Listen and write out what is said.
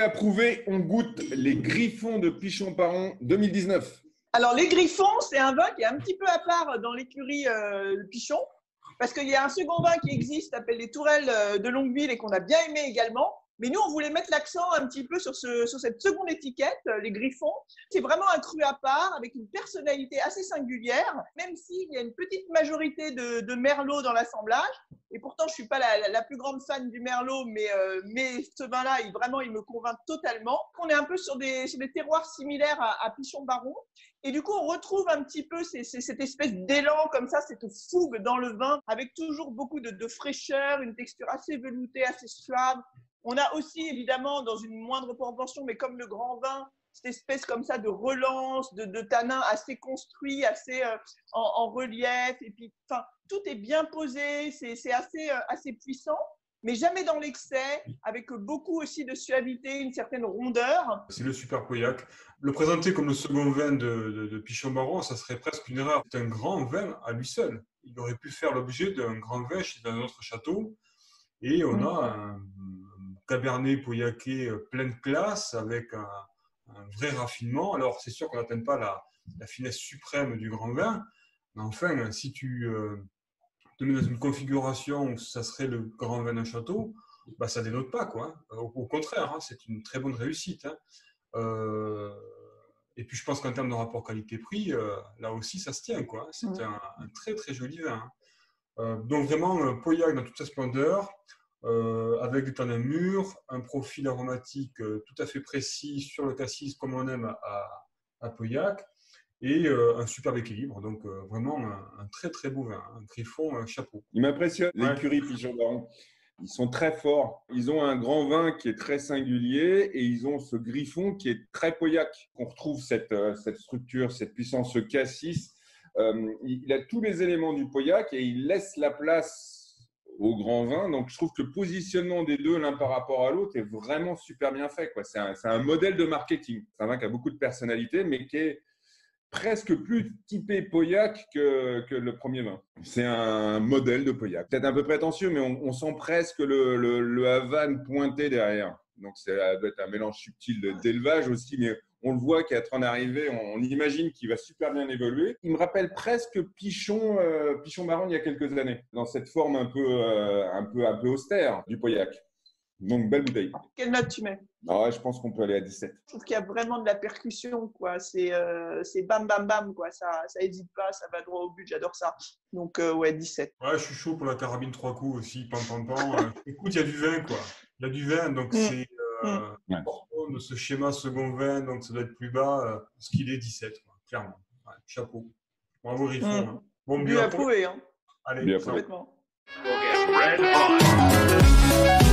approuvé, on goûte les Griffons de Pichon-Baron 2019. Alors, les Griffons, c'est un vin qui est un petit peu à part dans l'écurie Pichon, parce qu'il y a un second vin qui existe, appelé les Tourelles de Longueville, et qu'on a bien aimé également. Mais nous, on voulait mettre l'accent un petit peu sur cette seconde étiquette, les Griffons. C'est vraiment un cru à part, avec une personnalité assez singulière, même s'il y a une petite majorité de Merlot dans l'assemblage. Et pourtant, je ne suis pas la plus grande fan du Merlot, mais ce vin-là, il me convainc totalement. On est un peu sur des terroirs similaires à Pichon-Baron. Et du coup, on retrouve un petit peu cette espèce d'élan comme ça, cette fougue dans le vin, avec toujours beaucoup de fraîcheur, une texture assez veloutée, assez suave. On a aussi, évidemment, dans une moindre proportion, mais comme le grand vin, cette espèce comme ça de relance, de tanin assez construit, assez en relief. Et puis, enfin, tout est bien posé, c'est assez puissant, mais jamais dans l'excès, avec beaucoup aussi de suavité, une certaine rondeur. C'est le Super Pauillac. Le présenter comme le second vin de Pichon-Baron, ça serait presque une erreur. C'est un grand vin à lui seul. Il aurait pu faire l'objet d'un grand vin chez un autre château. Et on a un Cabernet Pauillacé plein de classe, avec un vrai raffinement. Alors, c'est sûr qu'on n'atteint pas la finesse suprême du grand vin, mais enfin, si tu te mets dans une configuration où ça serait le grand vin d'un château, bah, ça ne dénote pas, quoi. Au contraire, hein, c'est une très bonne réussite. Hein. Et puis, je pense qu'en termes de rapport qualité-prix, là aussi, ça se tient, quoi. C'est un très, très joli vin. Hein. Donc, vraiment, Pauillac dans toute sa splendeur. Avec des tanins mûrs, un profil aromatique tout à fait précis sur le cassis comme on aime à Pauillac, et un superbe équilibre. Donc vraiment un très très beau vin, un Griffon chapeau. Il m'impressionne, l'écurie Pichon-Baron. Ils sont très forts. Ils ont un grand vin qui est très singulier et ils ont ce Griffon qui est très Pauillac. On retrouve cette structure, cette puissance, ce cassis. Il a tous les éléments du Pauillac et il laisse la place au grand vin. Donc, je trouve que le positionnement des deux l'un par rapport à l'autre est vraiment super bien fait, quoi. C'est un modèle de marketing. C'est un vin qui a beaucoup de personnalité, mais qui est presque plus typé Pauillac que le premier vin. C'est un modèle de Pauillac. Peut-être un peu prétentieux, mais on sent presque le Havane pointé derrière. Donc, ça doit être un mélange subtil d'élevage aussi, mais on le voit qui est en train d'arriver, on imagine qu'il va super bien évoluer. Il me rappelle presque Pichon-Baron il y a quelques années, dans cette forme un peu austère du Pauillac. Donc, belle bouteille. Quelle note tu mets? Ouais, je pense qu'on peut aller à 17. Je trouve qu'il y a vraiment de la percussion, quoi. C'est bam, bam, bam, quoi. Ça hésite pas, ça va droit au but, j'adore ça. Donc, ouais, 17. Ouais, je suis chaud pour la carabine 3 coups aussi, pam, pam, pam. Écoute, il y a du vin, quoi. Il y a du vin, donc c'est de ce schéma second vin, donc ça doit être plus bas, ce qu'il est 17, quoi, clairement. Ouais, chapeau. Bravo Griffon. Hein. Bon, Bien approuvé, hein. Allez, bien complètement. We'll get red hot.